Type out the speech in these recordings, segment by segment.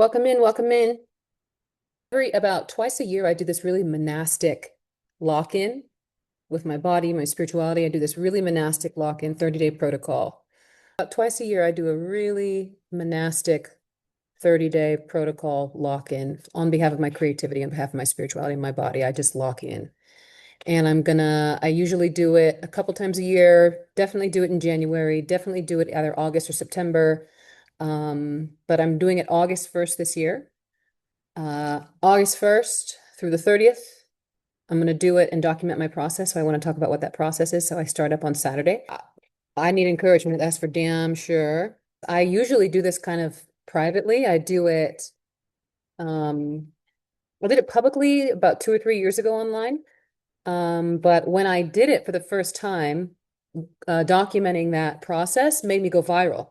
Welcome in, welcome in. About twice a year, I do this really monastic lock-in with my body, my spirituality. I do this really monastic lock-in 30-day protocol. About twice a year, I do a really monastic 30-day protocol lock-in on behalf of my creativity, on behalf of my spirituality and my body. I just lock in. And I usually do it a couple times a year, definitely do it in January, definitely do it either August or September. But I'm doing it August 1st this year. August 1st through the 30th. I'm going to do it and document my process. So I want to talk about what that process is. So I start up on Saturday. I need encouragement. That's for damn sure. I usually do this kind of privately. Um, I did it publicly about 2 or 3 years ago online. But when I did it for the first time, documenting that process made me go viral.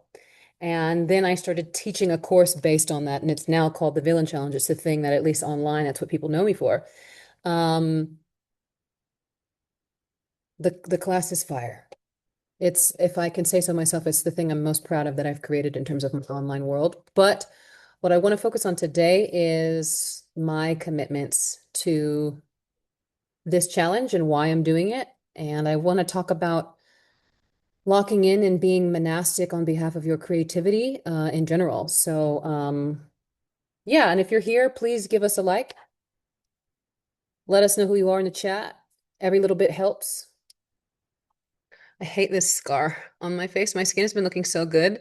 And then I started teaching a course based on that, and it's now called the Villain Challenge. It's the thing that, at least online, that's what people know me for. Um, the class is fire. It's, if I can say so myself, it's the thing I'm most proud of that I've created in terms of my online world. But what I want to focus on today is my commitments to this challenge and why I'm doing it. And I want to talk about locking in and being monastic on behalf of your creativity in general. So yeah, and if you're here, please give us a like. Let us know who you are in the chat. Every little bit helps. I hate this scar on my face. My skin has been looking so good,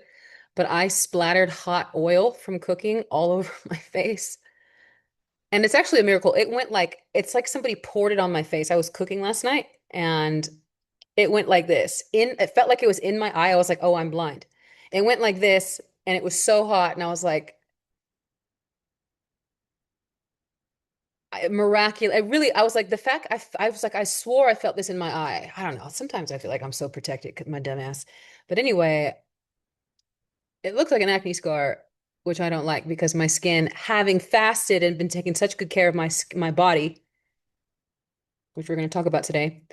but I splattered hot oil from cooking all over my face. And it's actually a miracle. It's like somebody poured it on my face. I was cooking last night and it went like this. It felt like it was in my eye. I was like, oh, I'm blind. It went like this and it was so hot. And I was like, miraculous. I was like, I was like, I swore I felt this in my eye. I don't know. Sometimes I feel like I'm so protected because my dumb ass. But anyway, it looks like an acne scar, which I don't like because my skin, having fasted and been taking such good care of my body, which we're going to talk about today,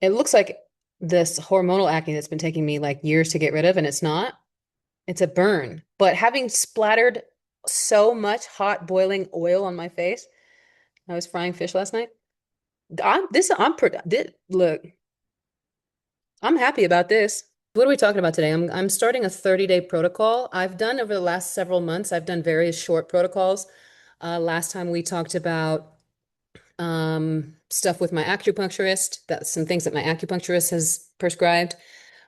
it looks like this hormonal acne that's been taking me like years to get rid of, and it's not. It's a burn. But having splattered so much hot boiling oil on my face, I was frying fish last night. Look, I'm happy about this. What are we talking about today? I'm starting a 30-day protocol. I've done over the last several months, I've done various short protocols. Last time we talked about stuff with my acupuncturist, that's some things that my acupuncturist has prescribed.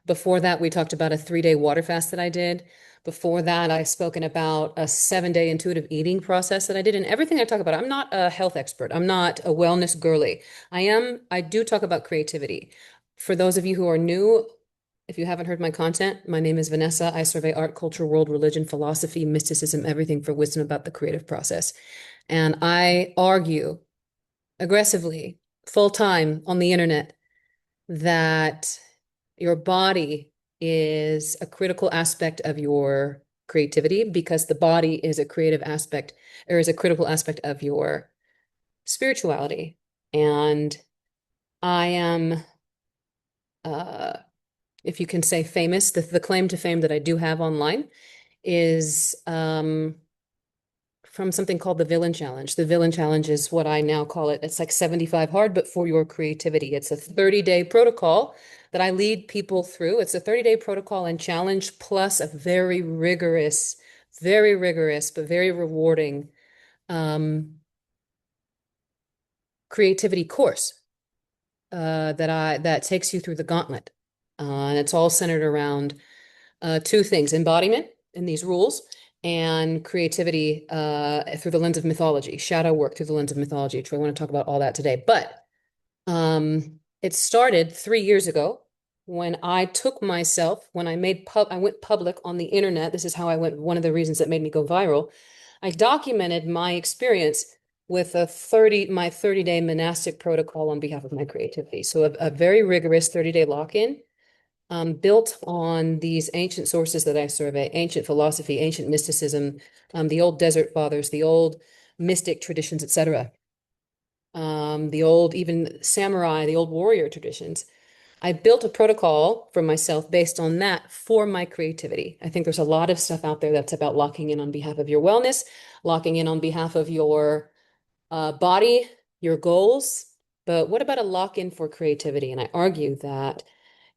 Before that, we talked about a 3-day water fast that I did. Before that, I've spoken about a 7-day intuitive eating process that I did. And everything I talk about, I'm not a health expert. I'm not a wellness girly. I do talk about creativity. For those of you who are new, if you haven't heard my content, my name is Vanessa. I survey art, culture, world, religion, philosophy, mysticism, everything for wisdom about the creative process. And I argue aggressively, full time on the internet, that your body is a critical aspect of your creativity because the body is a creative aspect or is a critical aspect of your spirituality. And I am, if you can say famous, the claim to fame that I do have online is from something called the Villain Challenge. The Villain Challenge is what I now call it. It's like 75 hard, but for your creativity. It's a 30-day protocol that I lead people through. It's a 30-day protocol and challenge plus a very rigorous, but very rewarding creativity course that takes you through the gauntlet. And it's all centered around two things: embodiment in these rules and creativity through the lens of mythology, shadow work through the lens of mythology, which I want to talk about all that today. But it started 3 years ago when I took myself, when I went public on the internet. This is how I went, one of the reasons that made me go viral. I documented my experience with my 30-day monastic protocol on behalf of my creativity. So a very rigorous 30-day lock-in built on these ancient sources that I survey: ancient philosophy, ancient mysticism, the old desert fathers, the old mystic traditions, etc. The old even samurai, the old warrior traditions. I built a protocol for myself based on that for my creativity. I think there's a lot of stuff out there that's about locking in on behalf of your wellness, locking in on behalf of your body, your goals. But what about a lock in for creativity? And I argue that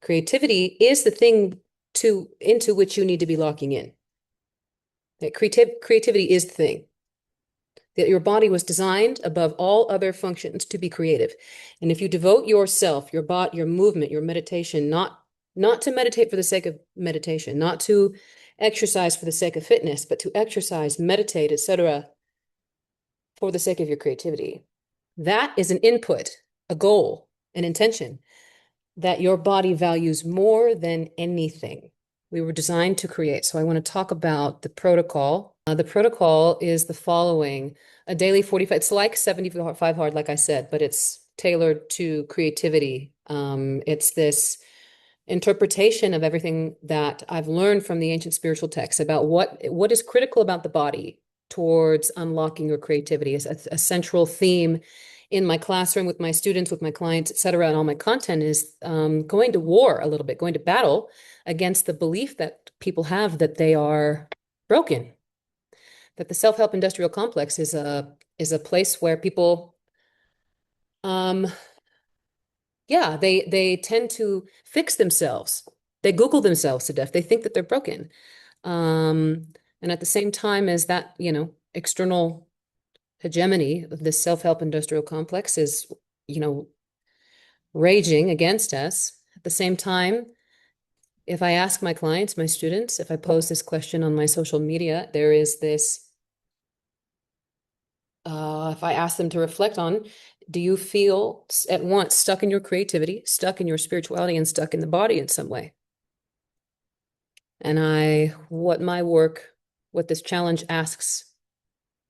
creativity is the thing into which you need to be locking in. That creativity is the thing. That your body was designed above all other functions to be creative. And if you devote yourself, your body, your movement, your meditation, not to meditate for the sake of meditation, not to exercise for the sake of fitness, but to exercise, meditate, etc., for the sake of your creativity, that is an input, a goal, an intention that your body values more than anything. We were designed to create. So I want to talk about the protocol. The protocol is the following: a daily 45, it's like 75 hard, like I said, but it's tailored to creativity. It's this interpretation of everything that I've learned from the ancient spiritual texts about what is critical about the body towards unlocking your creativity. Is a central theme in my classroom with my students, with my clients, etc. And all my content is going to war a little bit, going to battle against the belief that people have that they are broken, that the self-help industrial complex is a place where people yeah, they tend to fix themselves. They Google themselves to death. They think that they're broken. Um, and at the same time as that, external hegemony of this self-help industrial complex is, you know, raging against us. At the same time, if I ask my clients, my students, if I pose this question on my social media, there is this, if I ask them to reflect on, do you feel at once stuck in your creativity, stuck in your spirituality, and stuck in the body in some way? And what this challenge asks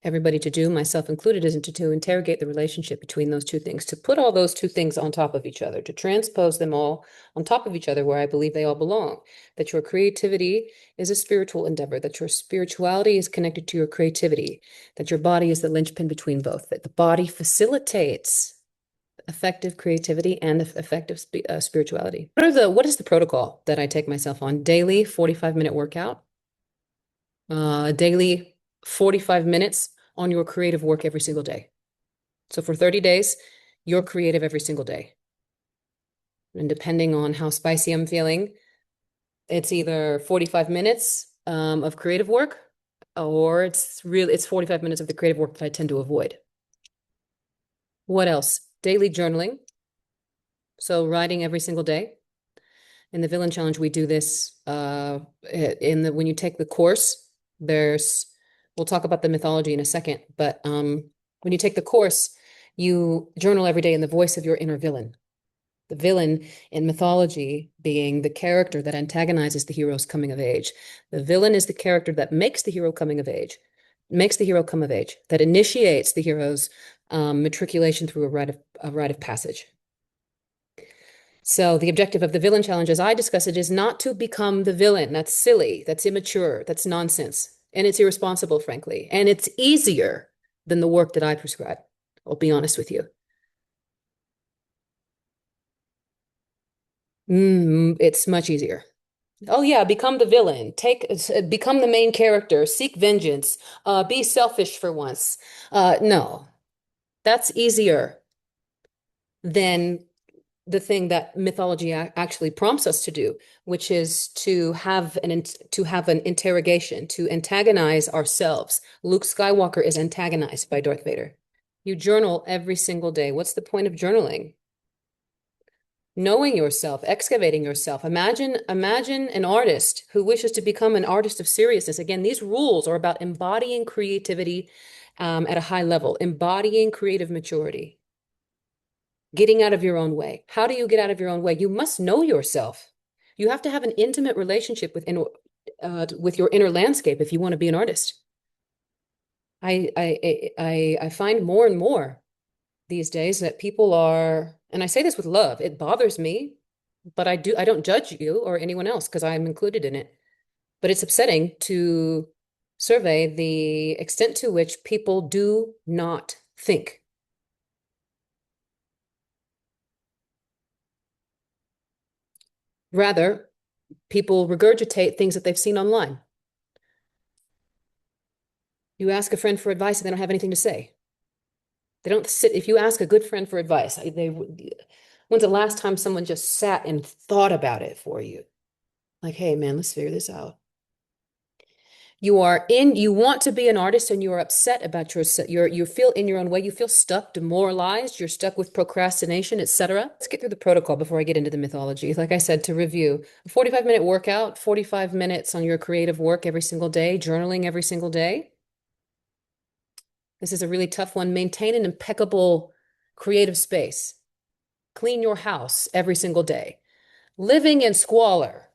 everybody to do, myself included, isn't to interrogate the relationship between those two things, to put all those two things on top of each other, to transpose them all on top of each other where I believe they all belong, that your creativity is a spiritual endeavor, that your spirituality is connected to your creativity, that your body is the linchpin between both, that the body facilitates effective creativity and effective spirituality. What is the protocol that I take myself on? Daily 45-minute workout, daily 45 minutes on your creative work every single day. So for 30 days, you're creative every single day. And depending on how spicy I'm feeling, it's either 45 minutes of creative work, or it's 45 minutes of the creative work that I tend to avoid. What else? Daily journaling. So writing every single day. In the Villain Challenge, we do this when you take the course, we'll talk about the mythology in a second, but when you take the course, you journal every day in the voice of your inner villain. The villain in mythology being the character that antagonizes the hero's coming of age. The villain is the character that makes the hero come of age, that initiates the hero's matriculation through a rite of passage. So the objective of the Villain Challenge, as I discuss it, is not to become the villain. That's silly, that's immature, that's nonsense, and it's irresponsible, frankly. And it's easier than the work that I prescribe. I'll be honest with you. It's much easier. Oh yeah, become the villain. Become the main character. Seek vengeance. Be selfish for once. No, that's easier than the thing that mythology actually prompts us to do, which is to have an interrogation, to antagonize ourselves. Luke Skywalker is antagonized by Darth Vader. You journal every single day. What's the point of journaling? Knowing yourself, excavating yourself. Imagine an artist who wishes to become an artist of seriousness. Again, these rules are about embodying creativity at a high level, embodying creative maturity, getting out of your own way. How do you get out of your own way? You must know yourself. You have to have an intimate relationship with your inner landscape if you want to be an artist. I find more and more these days that people are, and I say this with love, it bothers me, but I don't judge you or anyone else because I'm included in it. But it's upsetting to survey the extent to which people do not think. Rather, people regurgitate things that they've seen online. You ask a friend for advice and they don't have anything to say. They don't sit, if you ask a good friend for advice, when's the last time someone just sat and thought about it for you? Like, hey, man, let's figure this out. You want to be an artist and you are upset about you feel in your own way, you feel stuck, demoralized, you're stuck with procrastination, etc. Let's get through the protocol before I get into the mythology. Like I said, to review, a 45-minute workout, 45 minutes on your creative work every single day, journaling every single day. This is a really tough one. Maintain an impeccable creative space. Clean your house every single day. Living in squalor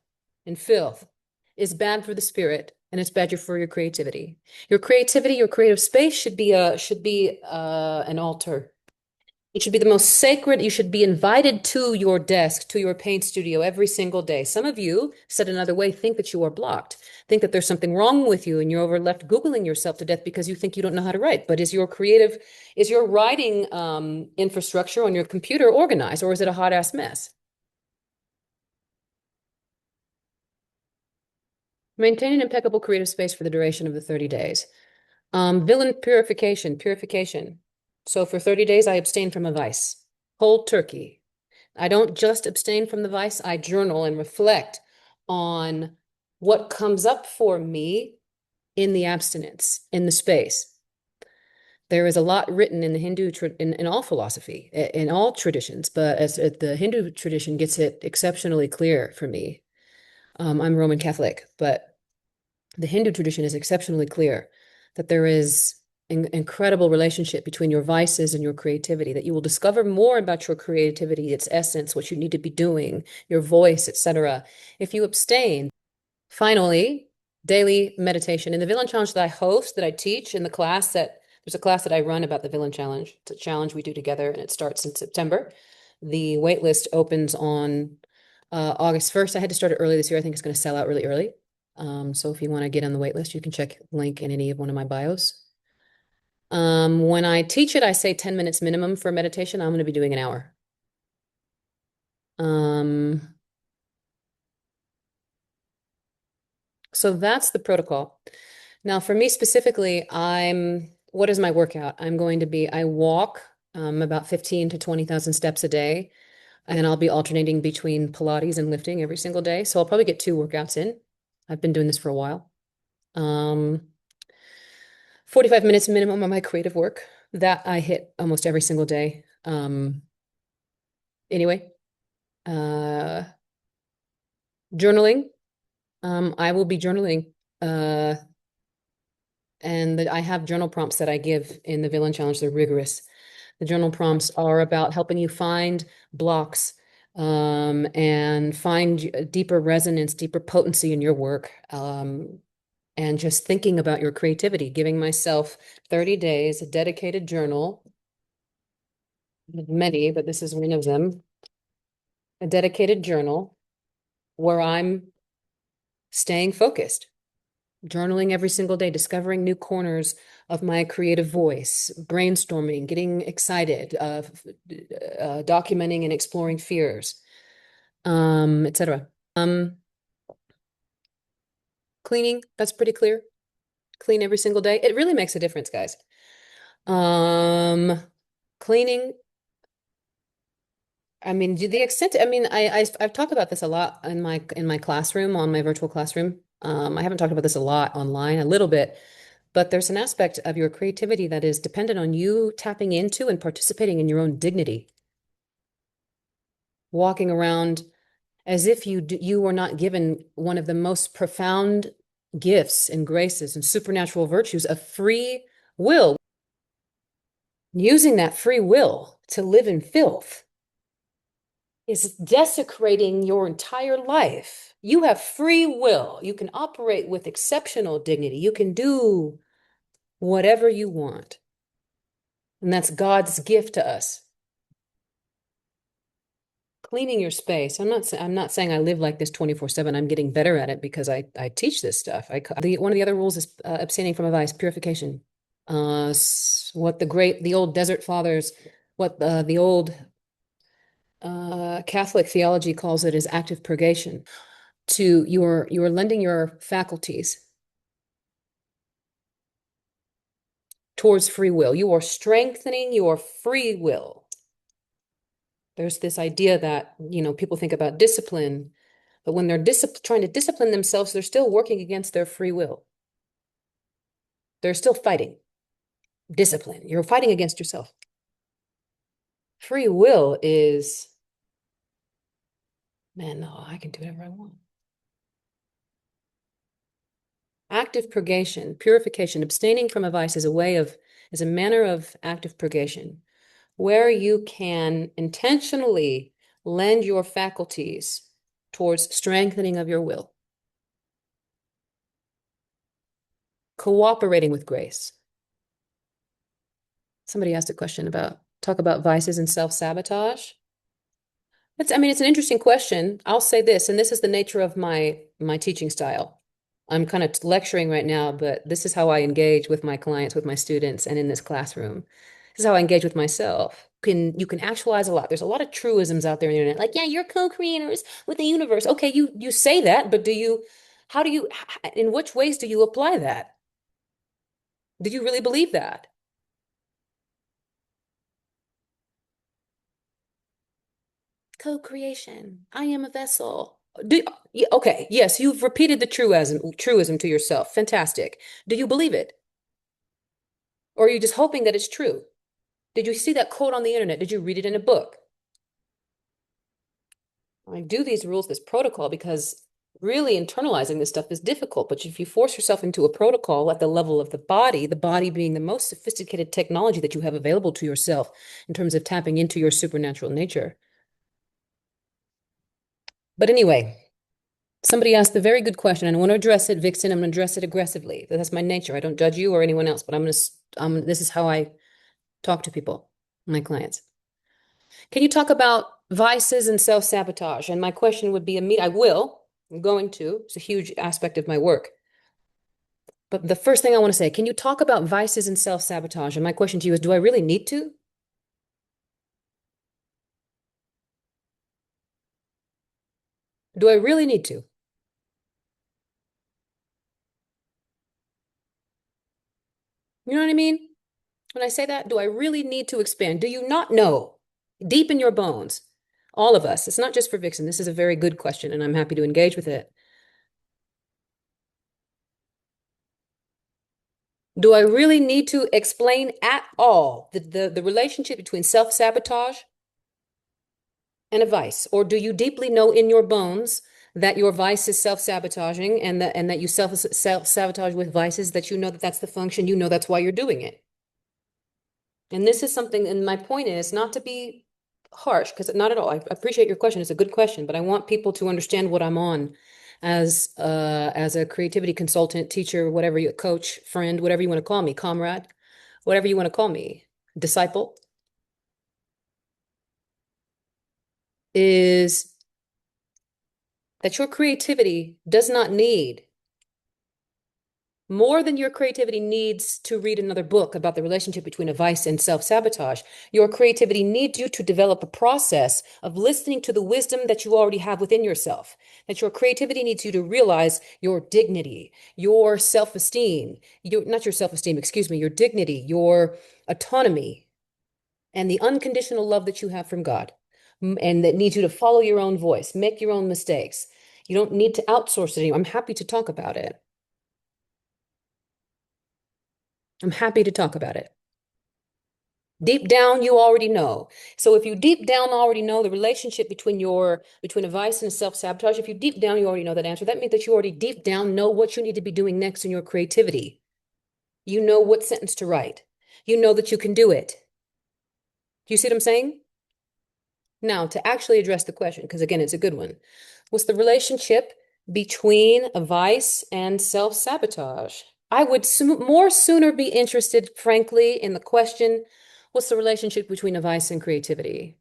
and filth is bad for the spirit, and it's bad for your creativity. Your creativity, your creative space should be an altar. It should be the most sacred. You should be invited to your desk, to your paint studio every single day. Some of you, said another way, think that you are blocked, think that there's something wrong with you, and you're over left Googling yourself to death because you think you don't know how to write. But is your writing infrastructure on your computer organized, or is it a hot ass mess? Maintain an impeccable creative space for the duration of the 30 days. Villain purification. So for 30 days, I abstain from a vice. Cold turkey. I don't just abstain from the vice, I journal and reflect on what comes up for me in the abstinence, in the space. There is a lot written in the in all philosophy, in all traditions, but as the Hindu tradition gets it exceptionally clear for me. I'm Roman Catholic, but the Hindu tradition is exceptionally clear that there is an incredible relationship between your vices and your creativity, that you will discover more about your creativity, its essence, what you need to be doing, your voice, etc. if you abstain. Finally, daily meditation. In the Villain Challenge that I host, that I teach in the class there's a class that I run about the Villain Challenge. It's a challenge we do together, and it starts in September. The waitlist opens on August 1st. I had to start it early this year. I think it's going to sell out really early. So if you want to get on the wait list, you can check link in any of one of my bios. When I teach it, I say 10 minutes minimum for meditation. I'm going to be doing an hour. So that's the protocol. Now, for me specifically, what is my workout? I walk about 15 to 20,000 steps a day, and I'll be alternating between Pilates and lifting every single day. So I'll probably get 2 workouts in. I've been doing this for a while. 45 minutes minimum on my creative work that I hit almost every single day. Anyway, journaling. I will be journaling. And I have journal prompts that I give in the Villain Challenge. They're rigorous. The journal prompts are about helping you find blocks and find deeper resonance, deeper potency in your work. And just thinking about your creativity, giving myself 30 days, a dedicated journal, many, but this is one of them, a dedicated journal where I'm staying focused, journaling every single day, discovering new corners of my creative voice, brainstorming, getting excited, documenting and exploring fears, etc. Cleaning, that's pretty clear. Clean every single day. It really makes a difference, guys. Cleaning, I mean, to the extent, I mean, I've talked about this a lot in my classroom, on my virtual classroom. I haven't talked about this a lot online, a little bit, but there's an aspect of your creativity that is dependent on you tapping into and participating in your own dignity, walking around as if you were not given one of the most profound gifts and graces and supernatural virtues of free will, using that free will to live in filth is desecrating your entire life. You have free will. You can operate with exceptional dignity. You can do whatever you want. And that's God's gift to us. Cleaning your space. I'm not saying I live like this 24/7. I'm getting better at it because I teach this stuff. One of the other rules is abstaining from a vice, purification. What the old desert fathers, what the old Catholic theology calls it as active purgation. You're lending your faculties towards free will. You are strengthening your free will. There's this idea that, people think about discipline, but when they're trying to discipline themselves, they're still working against their free will. They're still fighting discipline. You're fighting against yourself. Free will is, man, no, I can do whatever I want. Active purgation, purification, abstaining from a vice is a manner of active purgation where you can intentionally lend your faculties towards strengthening of your will, cooperating with grace. Somebody asked a question talk about vices and self-sabotage. It's an interesting question. I'll say this, and this is the nature of my teaching style. I'm kind of lecturing right now, but this is how I engage with my clients, with my students, and in this classroom. This is how I engage with myself. You can actualize a lot. There's a lot of truisms out there on the internet, like, yeah, you're co-creators with the universe. Okay, you say that, but in which ways do you apply that? Do you really believe that? Co-creation. I am a vessel. Yeah, okay, yes, you've repeated the truism to yourself. Fantastic. Do you believe it? Or are you just hoping that it's true? Did you see that quote on the internet? Did you read it in a book? I do these rules, this protocol, because really internalizing this stuff is difficult. But if you force yourself into a protocol at the level of the body being the most sophisticated technology that you have available to yourself in terms of tapping into your supernatural nature. But anyway, somebody asked a very good question, and I want to address it, Vixen. I'm going to address it aggressively. That's my nature. I don't judge you or anyone else, but this is how I talk to people, my clients. Can you talk about vices and self-sabotage? And my question would be, I'm going to, it's a huge aspect of my work. But the first thing I want to say, can you talk about vices and self-sabotage? And my question to you is, do I really need to? Do I really need to? You know what I mean? When I say that, do I really need to expand? Do you not know deep in your bones, all of us, it's not just for Vixen. This is a very good question, and I'm happy to engage with it. Do I really need to explain at all the relationship between self-sabotage and a vice? Or do you deeply know in your bones that your vice is self-sabotaging and that you self-sabotage with vices, that you know that that's the function, you know that's why you're doing it? And this is something, and my point is not to be harsh, because not at all. I appreciate your question. It's a good question, but I want people to understand what I'm on as a creativity consultant, teacher, whatever you, coach, friend, whatever you want to call me, comrade, whatever you want to call me, disciple, is that your creativity does not need more than your creativity needs to read another book about the relationship between a vice and self-sabotage. Your creativity needs you to develop a process of listening to the wisdom that you already have within yourself. That your creativity needs you to realize your dignity, your self-esteem, not your self-esteem, excuse me, your dignity, your autonomy, and the unconditional love that you have from God. And that needs you to follow your own voice, make your own mistakes. You don't need to outsource it anymore. I'm happy to talk about it. I'm happy to talk about it. Deep down, you already know. So if you deep down already know the relationship between a vice and a self-sabotage, if you deep down you already know that answer, that means that you already deep down know what you need to be doing next in your creativity. You know what sentence to write. You know that you can do it. Do you see what I'm saying? Now, to actually address the question, because again, it's a good one. What's the relationship between a vice and self-sabotage? I would more sooner be interested, frankly, in the question, what's the relationship between a vice and creativity?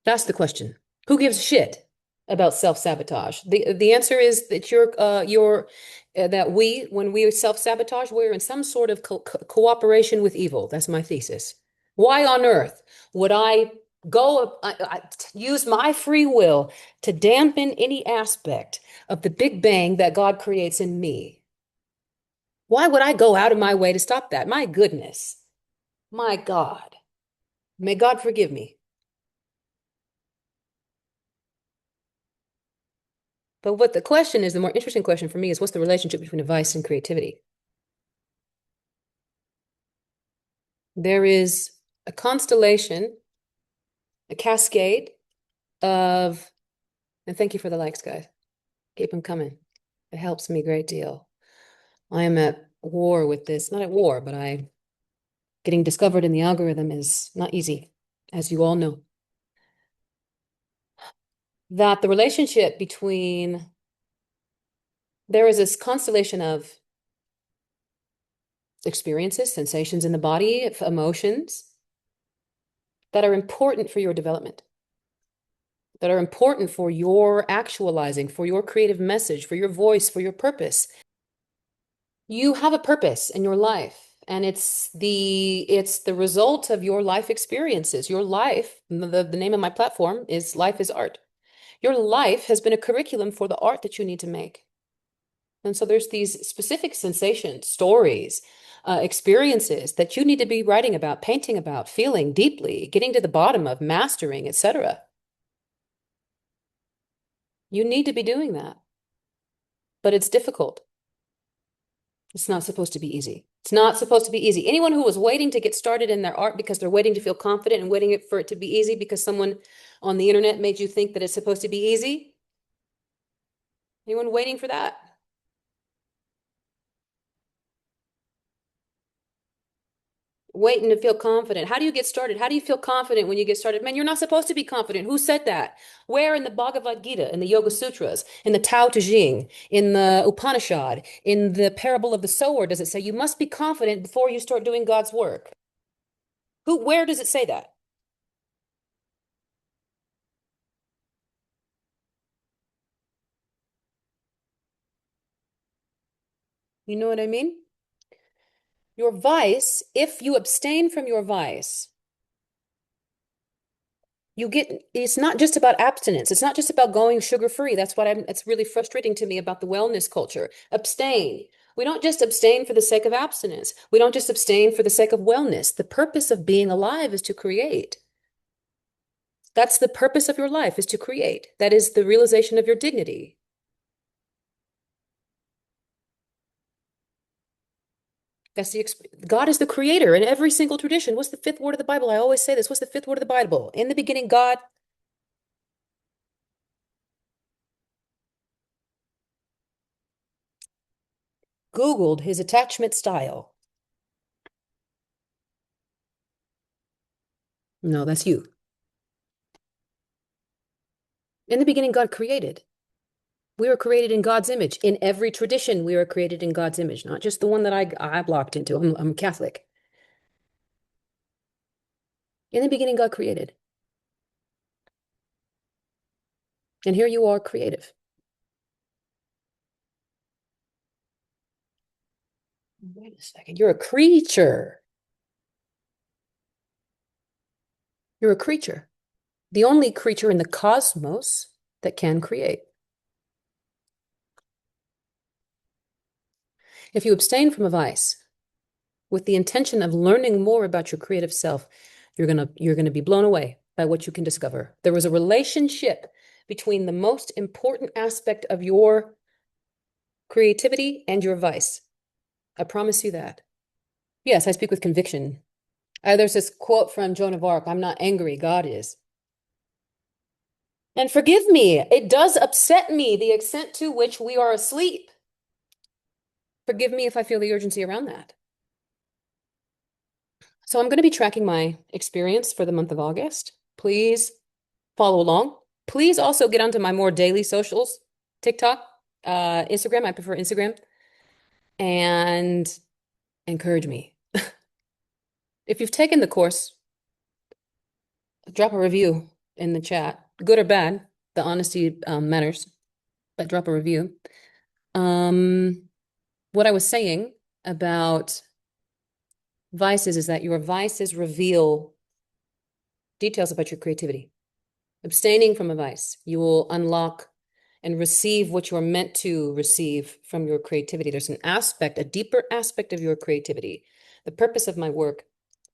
That's the question. Who gives a shit about self-sabotage? The answer is that that when we self-sabotage, we're in some sort of cooperation with evil. That's my thesis. Why on earth would I use my free will to dampen any aspect of the Big Bang that God creates in me? Why would I go out of my way to stop that? My goodness. My God. May God forgive me. But what the question is, the more interesting question for me is, what's the relationship between vice and creativity? There is a constellation, a cascade of, and thank you for the likes, guys. Keep them coming. It helps me a great deal. I am at war with this, not at war, but getting discovered in the algorithm is not easy, as you all know. That the relationship between, there is this constellation of experiences, sensations in the body, emotions that are important for your development, that are important for your actualizing, for your creative message, for your voice, for your purpose. You have a purpose in your life, and it's the result of your life experiences. Your life, the name of my platform is Life is Art. Your life has been a curriculum for the art that you need to make. And so there's these specific sensations, stories, experiences that you need to be writing about, painting about, feeling deeply, getting to the bottom of, mastering, etc. You need to be doing that, but it's difficult. It's not supposed to be easy. It's not supposed to be easy. Anyone who was waiting to get started in their art because they're waiting to feel confident and waiting for it to be easy because someone on the internet made you think that it's supposed to be easy, anyone waiting for that? Waiting to feel confident. How do you get started? How do you feel confident when you get started? Man, you're not supposed to be confident. Who said that? Where in the Bhagavad Gita, in the Yoga Sutras, in the Tao Te Ching, in the Upanishad, in the parable of the sower, does it say you must be confident before you start doing God's work? Where does it say that? You know what I mean? Your vice, if you abstain from your vice, it's not just about abstinence. It's not just about going sugar free. It's really frustrating to me about the wellness culture. Abstain. We don't just abstain for the sake of abstinence. We don't just abstain for the sake of wellness. The purpose of being alive is to create. That's the purpose of your life, is to create. That is the realization of your dignity. God is the creator in every single tradition. What's the fifth word of the Bible? I always say this. What's the fifth word of the Bible? In the beginning, God Googled his attachment style. No, that's you. In the beginning, God created. We were created in God's image. In every tradition, we were created in God's image, not just the one that I blocked into. I'm Catholic. In the beginning, God created. And here you are, creative. Wait a second. You're a creature. You're a creature. The only creature in the cosmos that can create. If you abstain from a vice with the intention of learning more about your creative self, you're gonna be blown away by what you can discover. There was a relationship between the most important aspect of your creativity and your vice. I promise you that. Yes, I speak with conviction. There's this quote from Joan of Arc, I'm not angry, God is. And forgive me, it does upset me the extent to which we are asleep. Forgive me if I feel the urgency around that. So I'm going to be tracking my experience for the month of August. Please follow along. Please also get onto my more daily socials, TikTok, Instagram. I prefer Instagram. And encourage me. If you've taken the course, drop a review in the chat, good or bad. The honesty matters, but drop a review. what I was saying about vices is that your vices reveal details about your creativity. Abstaining from a vice, you will unlock and receive what you're meant to receive from your creativity. There's an aspect, a deeper aspect of your creativity. The purpose of my work,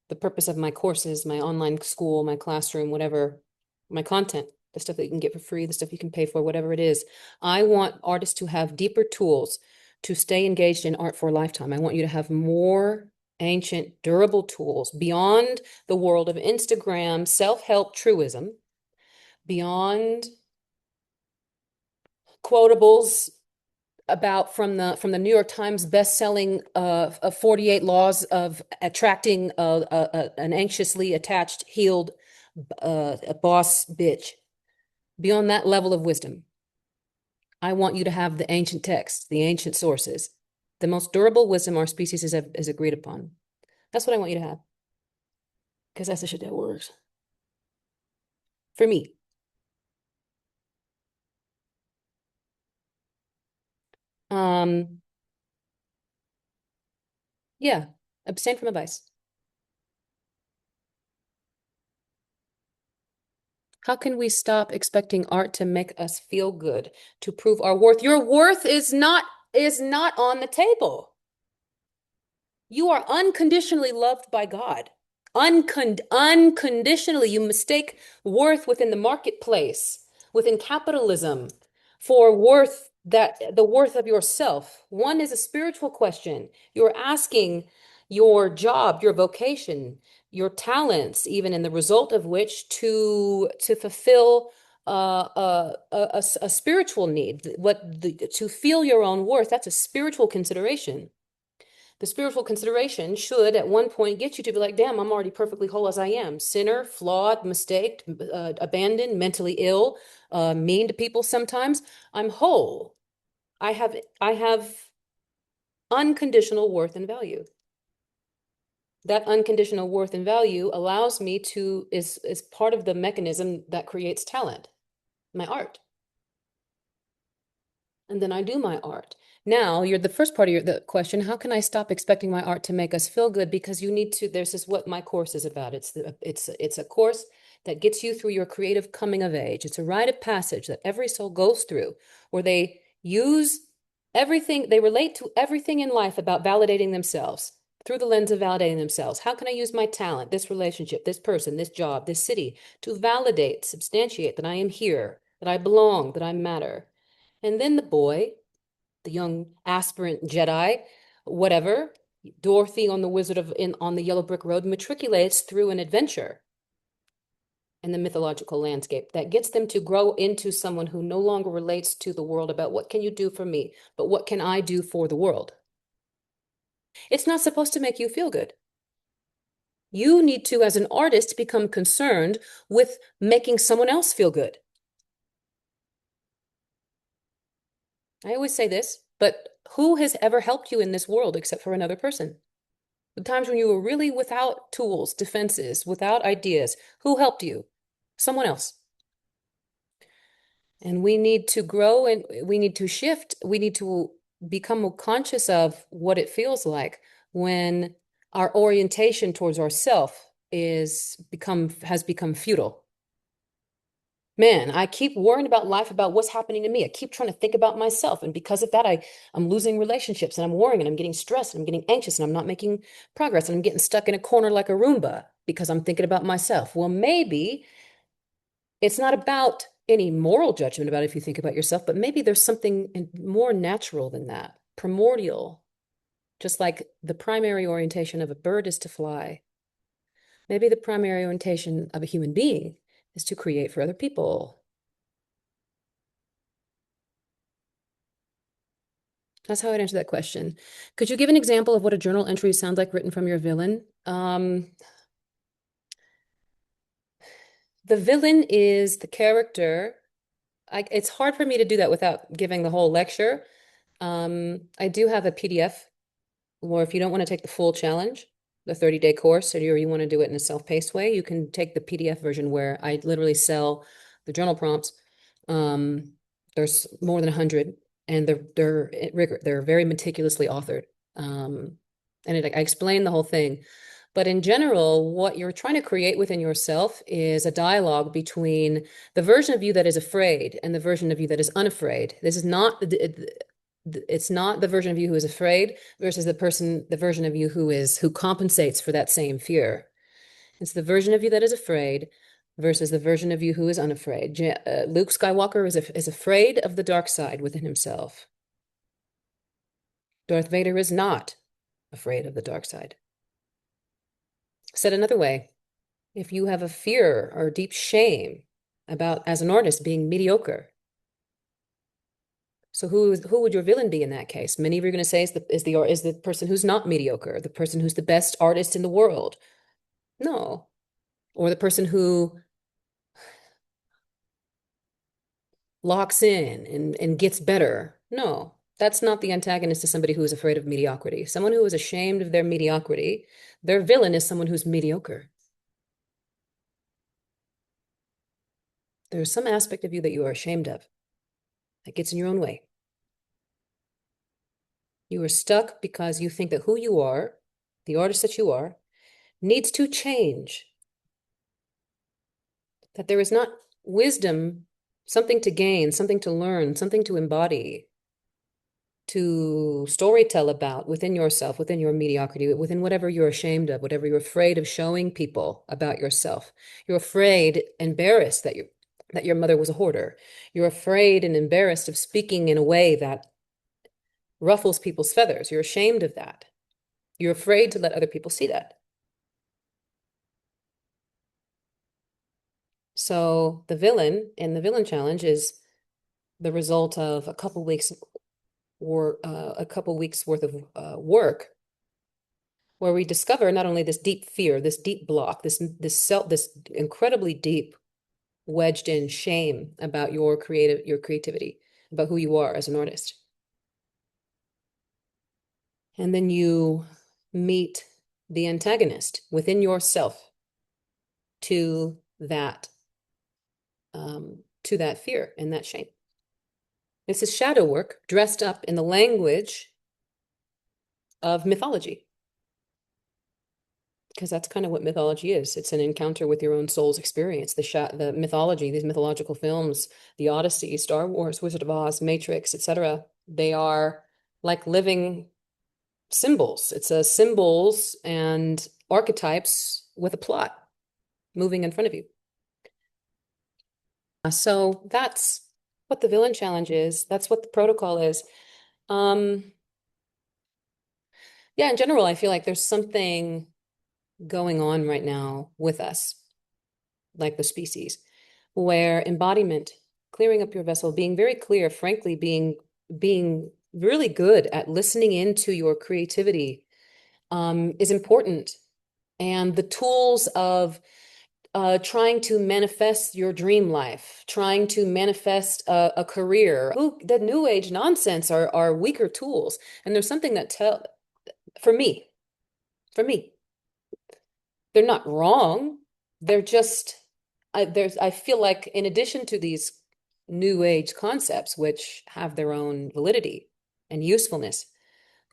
the purpose of my courses, my online school, my classroom, whatever, my content, the stuff that you can get for free, the stuff you can pay for, whatever it is. I want artists to have deeper tools to stay engaged in art for a lifetime. I want you to have more ancient, durable tools beyond the world of Instagram, self-help truism, beyond quotables about from the New York Times best-selling 48 Laws of Attracting an Anxiously Attached Healed Boss Bitch. Beyond that level of wisdom, I want you to have the ancient texts, the ancient sources, the most durable wisdom our species has agreed upon. That's what I want you to have, because that's the shit that works for me. Um, yeah, abstain from advice. How can we stop expecting art to make us feel good, to prove our worth? Your worth is not on the table. You are unconditionally loved by God. Unconditionally, you mistake worth within the marketplace, within capitalism, for worth that the worth of yourself. One is a spiritual question. You're asking your job, your vocation, your talents, even in the result of which to fulfill a spiritual need. To feel your own worth, that's a spiritual consideration. The spiritual consideration should at one point get you to be like, damn, I'm already perfectly whole as I am. Sinner, flawed, mistaked, abandoned, mentally ill, mean to people sometimes. I'm whole. I have unconditional worth and value. That unconditional worth and value allows me to is part of the mechanism that creates talent, my art. And then I do my art. Now, you're the first part of the question, how can I stop expecting my art to make us feel good? Because you need to, this is what my course is about. It's a course that gets you through your creative coming of age. It's a rite of passage that every soul goes through, where they use everything, they relate to everything in life about validating themselves through the lens of validating themselves. How can I use my talent, this relationship, this person, this job, this city, to validate, substantiate that I am here, that I belong, that I matter? And then the boy, the young aspirant Jedi, whatever, Dorothy on on the Yellow Brick Road matriculates through an adventure in the mythological landscape that gets them to grow into someone who no longer relates to the world about what can you do for me, but what can I do for the world? It's not supposed to make you feel good. You need to, as an artist, become concerned with making someone else feel good. I always say this, but who has ever helped you in this world except for another person? The times when you were really without tools, defenses, without ideas, who helped you? Someone else. And we need to grow and we need to shift. We need to become more conscious of what it feels like when our orientation towards ourself has become futile. Man, I keep worrying about life, about what's happening to me. I keep trying to think about myself. And because of that, I'm losing relationships and I'm worrying and I'm getting stressed and I'm getting anxious and I'm not making progress and I'm getting stuck in a corner like a Roomba because I'm thinking about myself. Well, maybe it's not about any moral judgment about if you think about yourself, but maybe there's something more natural than that, primordial, just like the primary orientation of a bird is to fly. Maybe the primary orientation of a human being is to create for other people. That's how I'd answer that question. Could you give an example of what a journal entry sounds like written from your villain? The villain is the character. It's hard for me to do that without giving the whole lecture. I do have a PDF, or if you don't want to take the full challenge, the 30-day course, or you want to do it in a self-paced way, you can take the PDF version where I literally sell the journal prompts. There's more than 100, and they're very meticulously authored. I explain the whole thing. But in general, what you're trying to create within yourself is a dialogue between the version of you that is afraid and the version of you that is unafraid. This is not it's not the version of you who is afraid versus the version of you who compensates for that same fear. It's the version of you that is afraid versus the version of you who is unafraid. Luke Skywalker is afraid of the dark side within himself. Darth Vader is not afraid of the dark side. Said another way, if you have a fear or deep shame about, as an artist, being mediocre, so who would your villain be in that case? Many of you are going to say is the person who's not mediocre, the person who's the best artist in the world. No. Or the person who locks in and gets better. No. That's not the antagonist to somebody who is afraid of mediocrity. Someone who is ashamed of their mediocrity, their villain is someone who's mediocre. There's some aspect of you that you are ashamed of that gets in your own way. You are stuck because you think that who you are, the artist that you are, needs to change. That there is not wisdom, something to gain, something to learn, something to embody, to storytell about within yourself, within your mediocrity, within whatever you're ashamed of, whatever you're afraid of showing people about yourself. You're afraid, embarrassed that your mother was a hoarder. You're afraid and embarrassed of speaking in a way that ruffles people's feathers. You're ashamed of that. You're afraid to let other people see that. So the villain in the villain challenge is the result of a couple weeks worth of work, where we discover not only this deep fear, this deep block, this incredibly deep wedged in shame about your creativity, about who you are as an artist. And then you meet the antagonist within yourself to that fear and that shame. This is shadow work dressed up in the language of mythology, because that's kind of what mythology is. It's an encounter with your own soul's experience. The mythology, these mythological films, the Odyssey, Star Wars, Wizard of Oz, Matrix, etc. They are like living symbols. It's a symbols and archetypes with a plot moving in front of you. So that's what the villain challenge is. That's what the protocol is. Yeah, in general, I feel like there's something going on right now with us, like the species, where embodiment, clearing up your vessel, being very clear, frankly, being really good at listening into your creativity, is important. And the tools of trying to manifest your dream life, trying to manifest a career, that new age nonsense are weaker tools. And there's something that for me, they're not wrong. They're just, I feel like in addition to these new age concepts, which have their own validity and usefulness,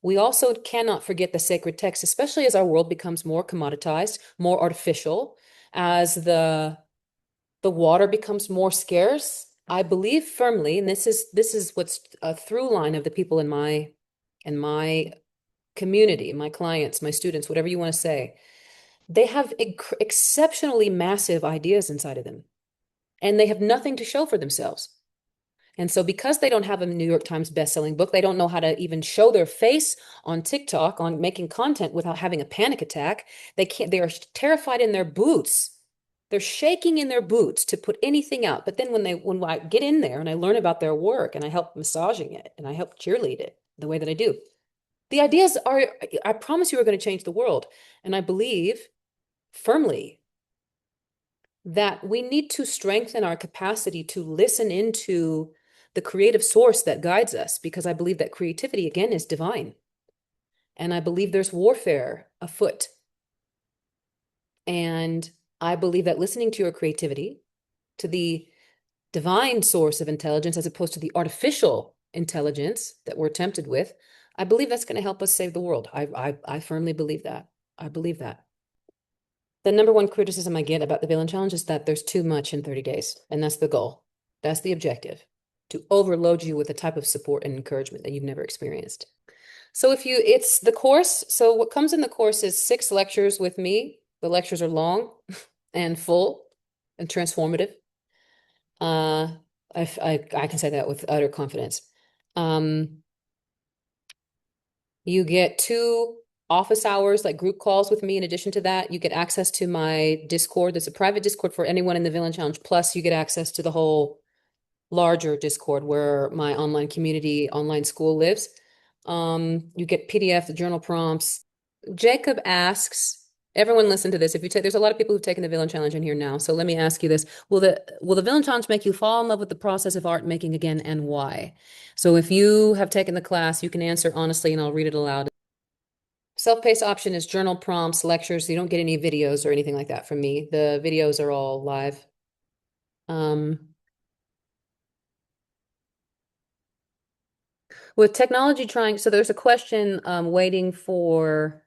we also cannot forget the sacred texts, especially as our world becomes more commoditized, more artificial, as the water becomes more scarce. I believe firmly, and this is what's a through line of the people in my community, my clients, my students, whatever you want to say. They have exceptionally massive ideas inside of them, and they have nothing to show for themselves. And so because they don't have a New York Times bestselling book, they don't know how to even show their face on TikTok on making content without having a panic attack. They are terrified in their boots. They're shaking in their boots to put anything out. But then when I get in there and I learn about their work and I help massaging it and I help cheerlead it the way that I do, the ideas are, I promise you, are going to change the world. And I believe firmly that we need to strengthen our capacity to listen into the creative source that guides us, because I believe that creativity, again, is divine. And I believe there's warfare afoot. And I believe that listening to your creativity, to the divine source of intelligence, as opposed to the artificial intelligence that we're tempted with, I believe that's going to help us save the world. I firmly believe that. I believe that. The number one criticism I get about the villain challenge is that there's too much in 30 days, and that's the goal. That's the objective, to overload you with a type of support and encouragement that you've never experienced. So it's the course. So what comes in the course is 6 lectures with me. The lectures are long and full and transformative. Uh, I can say that with utter confidence. Um, you get 2 office hours, like group calls with me. In addition to that, you get access to my Discord. There's a private Discord for anyone in the Villain Challenge. Plus, you get access to the whole larger Discord where my online community, online school lives. You get PDF, the journal prompts. Jacob asks, everyone listen to this. If you take, there's a lot of people who've taken the Villain Challenge in here now. So let me ask you this. Will the Villain Challenge make you fall in love with the process of art making again, and why? So if you have taken the class, you can answer honestly and I'll read it aloud. Self-paced option is journal prompts, lectures. So you don't get any videos or anything like that from me. The videos are all live. With technology trying, so there's a question waiting for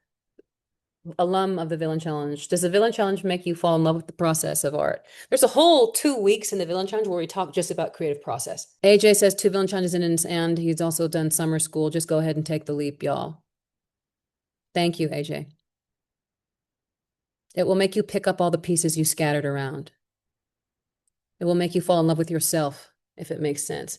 alum of the Villain Challenge. Does the Villain Challenge make you fall in love with the process of art? There's a whole 2 weeks in the Villain Challenge where we talk just about creative process. AJ says 2 Villain Challenges in his and he's also done summer school. Just go ahead and take the leap, y'all. Thank you, AJ. It will make you pick up all the pieces you scattered around. It will make you fall in love with yourself, if it makes sense.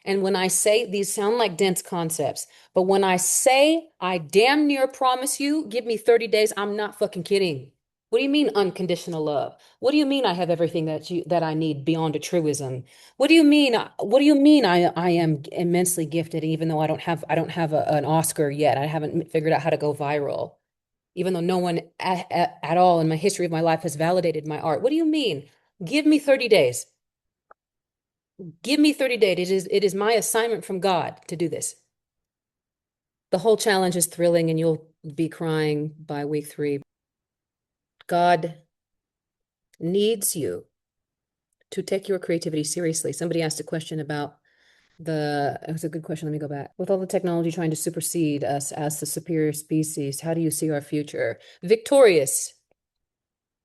And when I say, these sound like dense concepts, but when I say I damn near promise you, give me 30 days, I'm not fucking kidding. What do you mean unconditional love? What do you mean I have everything that I need beyond a truism? What do you mean? What do you mean I am immensely gifted, even though I don't have an Oscar yet. I haven't figured out how to go viral, even though no one at all in my history of my life has validated my art. What do you mean? Give me 30 days. Give me 30 days. It is my assignment from God to do this. The whole challenge is thrilling and you'll be crying by week 3. God needs you to take your creativity seriously. Somebody asked a question about it was a good question. Let me go back. With all the technology trying to supersede us as the superior species, how do you see our future? Victorious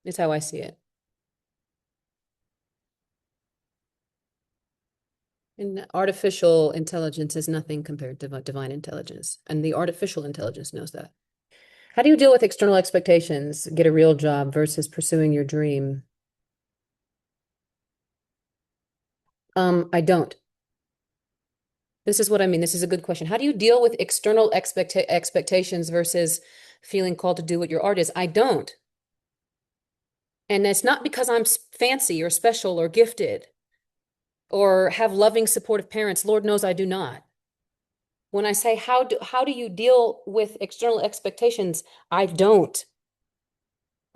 is how I see it. And artificial intelligence is nothing compared to divine intelligence. And the artificial intelligence knows that. How do you deal with external expectations, get a real job versus pursuing your dream? I don't. This is what I mean. This is a good question. How do you deal with external expectations versus feeling called to do what your art is? I don't. And it's not because I'm fancy or special or gifted or have loving, supportive parents. Lord knows I do not. When I say how do you deal with external expectations, I don't.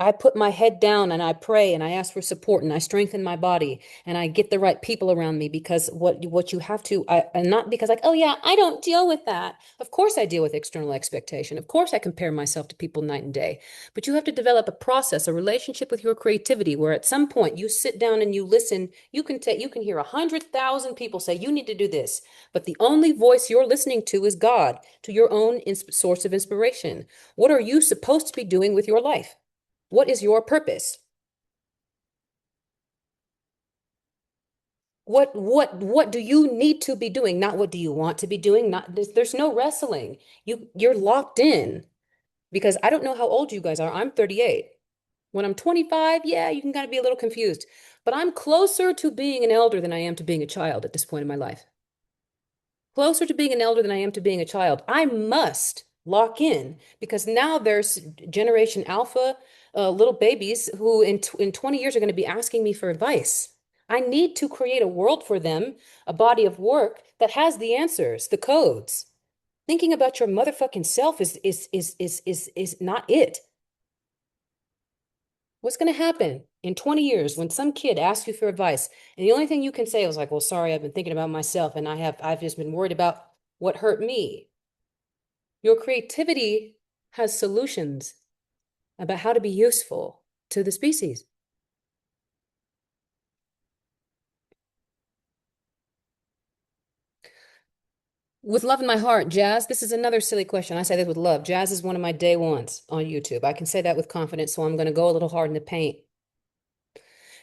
I put my head down and I pray and I ask for support and I strengthen my body and I get the right people around me, because what you have to, and not because like, oh yeah, I don't deal with that. Of course I deal with external expectation. Of course I compare myself to people night and day, but you have to develop a process, a relationship with your creativity, where at some point you sit down and you listen. You can hear 100,000 people say you need to do this, but the only voice you're listening to is God, to your own source of inspiration. What are you supposed to be doing with your life? What is your purpose? What do you need to be doing? Not what do you want to be doing? Not there's no wrestling. You're locked in, because I don't know how old you guys are. I'm 38. When I'm 25, yeah, you can kind of be a little confused. But I'm closer to being an elder than I am to being a child at this point in my life. Closer to being an elder than I am to being a child. I must lock in, because now there's Generation Alpha, little babies who in 20 years are going to be asking me for advice. I need to create a world for them, a body of work that has the answers, the codes. Thinking about your motherfucking self is not it. What's going to happen in 20 years when some kid asks you for advice and the only thing you can say is like, well, sorry, I've been thinking about myself and I've just been worried about what hurt me. Your creativity has solutions about how to be useful to the species. With love in my heart, Jazz, this is another silly question. I say this with love. Jazz is one of my day ones on YouTube. I can say that with confidence, so I'm going to go a little hard in the paint.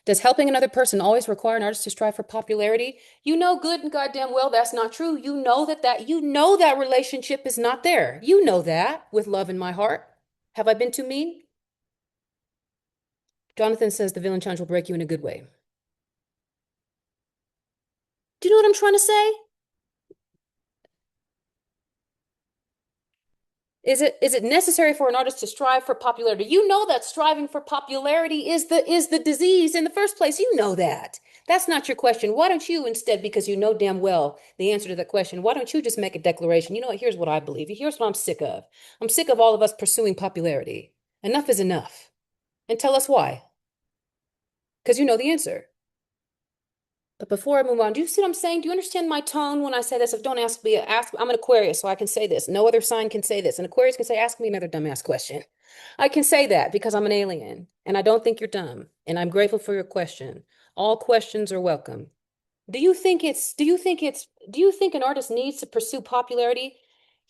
Does helping another person always require an artist to strive for popularity? You know good and goddamn well that's not true. You know that relationship is not there. You know that with love in my heart. Have I been too mean? Jonathan says the villain challenge will break you in a good way. Do you know what I'm trying to say? Is it necessary for an artist to strive for popularity? You know that striving for popularity is the disease in the first place. You know that. That's not your question. Why don't you instead, because you know damn well the answer to that question, why don't you just make a declaration? You know what? Here's what I believe. Here's what I'm sick of. I'm sick of all of us pursuing popularity. Enough is enough. And tell us why. Because you know the answer. But before I move on, do you see what I'm saying? Do you understand my tone when I say this? If don't ask me, ask. I'm an Aquarius, so I can say this. No other sign can say this. An Aquarius can say, "Ask me another dumbass question." I can say that because I'm an alien, and I don't think you're dumb, and I'm grateful for your question. All questions are welcome. Do you think an artist needs to pursue popularity?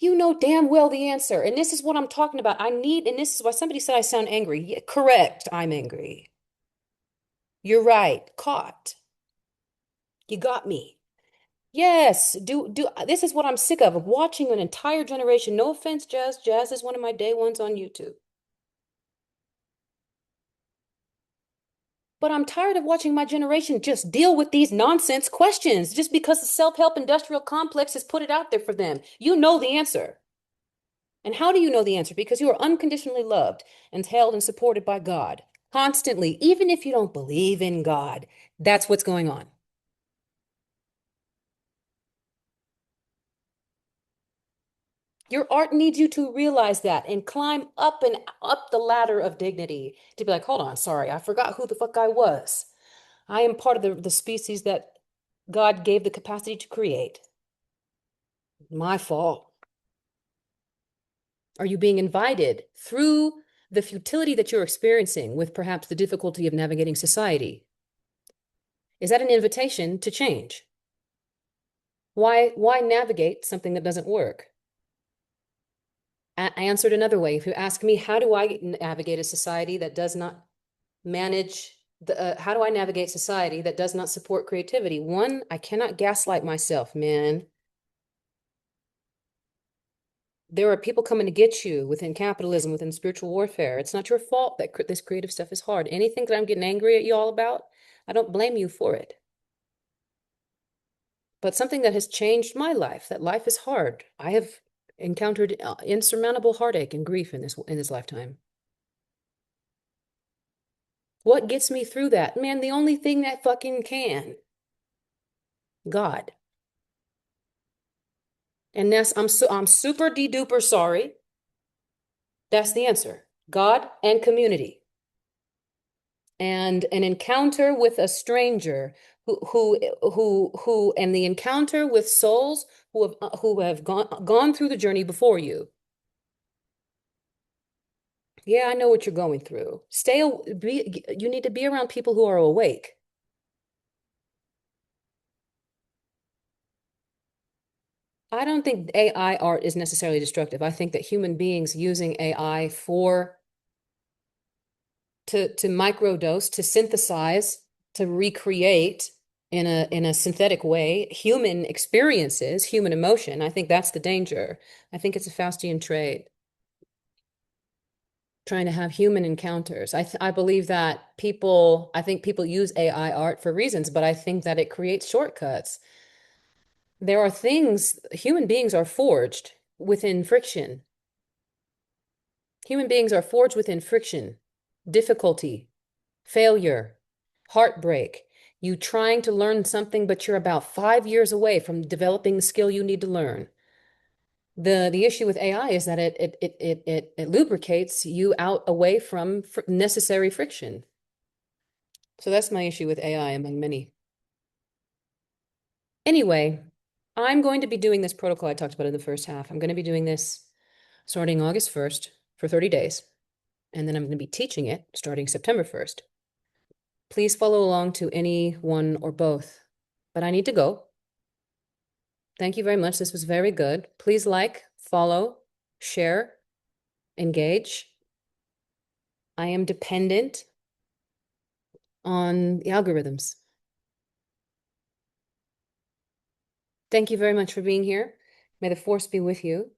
You know damn well the answer, and this is what I'm talking about. And this is why somebody said I sound angry. Yeah, correct, I'm angry. You're right. Caught. You got me. Yes, this is what I'm sick of watching an entire generation. No offense, Jazz. Jazz is one of my day ones on YouTube. But I'm tired of watching my generation just deal with these nonsense questions just because the self-help industrial complex has put it out there for them. You know the answer. And how do you know the answer? Because you are unconditionally loved and held and supported by God constantly, even if you don't believe in God. That's what's going on. Your art needs you to realize that and climb up and up the ladder of dignity to be like, hold on, sorry, I forgot who the fuck I was. I am part of the species that God gave the capacity to create. My fault. Are you being invited through the futility that you're experiencing with perhaps the difficulty of navigating society? Is that an invitation to change? Why navigate something that doesn't work? Answered another way. If you ask me, how do I navigate a society that does not manage how do I navigate society that does not support creativity? One, I cannot gaslight myself, man. There are people coming to get you within capitalism, within spiritual warfare. It's not your fault that this creative stuff is hard. Anything that I'm getting angry at you all about, I don't blame you for it. But something that has changed my life, that life is hard. I have encountered insurmountable heartache and grief in this lifetime. What gets me through that? Man, the only thing that fucking can. God. And I'm super de-duper sorry. That's the answer. God and community. And an encounter with a stranger and the encounter with souls who have gone through the journey before you. Yeah, I know what you're going through. You need to be around people who are awake. I don't think AI art is necessarily destructive. I think that human beings using AI to microdose, to synthesize, to recreate in a synthetic way human experiences, human emotion. I think that's the danger. I think it's a Faustian trait, trying to have human encounters. I believe that I think people use AI art for reasons, but I think that it creates shortcuts. There are things, human beings are forged within friction. Human beings are forged within friction, difficulty, failure, heartbreak, you trying to learn something, but you're about 5 years away from developing the skill you need to learn. The issue with AI is that it lubricates you out away from necessary friction. So that's my issue with AI among many. Anyway, I'm going to be doing this protocol I talked about in the first half. I'm going to be doing this starting August 1st for 30 days. And then I'm going to be teaching it starting September 1st. Please follow along to any one or both. But I need to go. Thank you very much. This was very good. Please like, follow, share, engage. I am dependent on the algorithms. Thank you very much for being here. May the force be with you.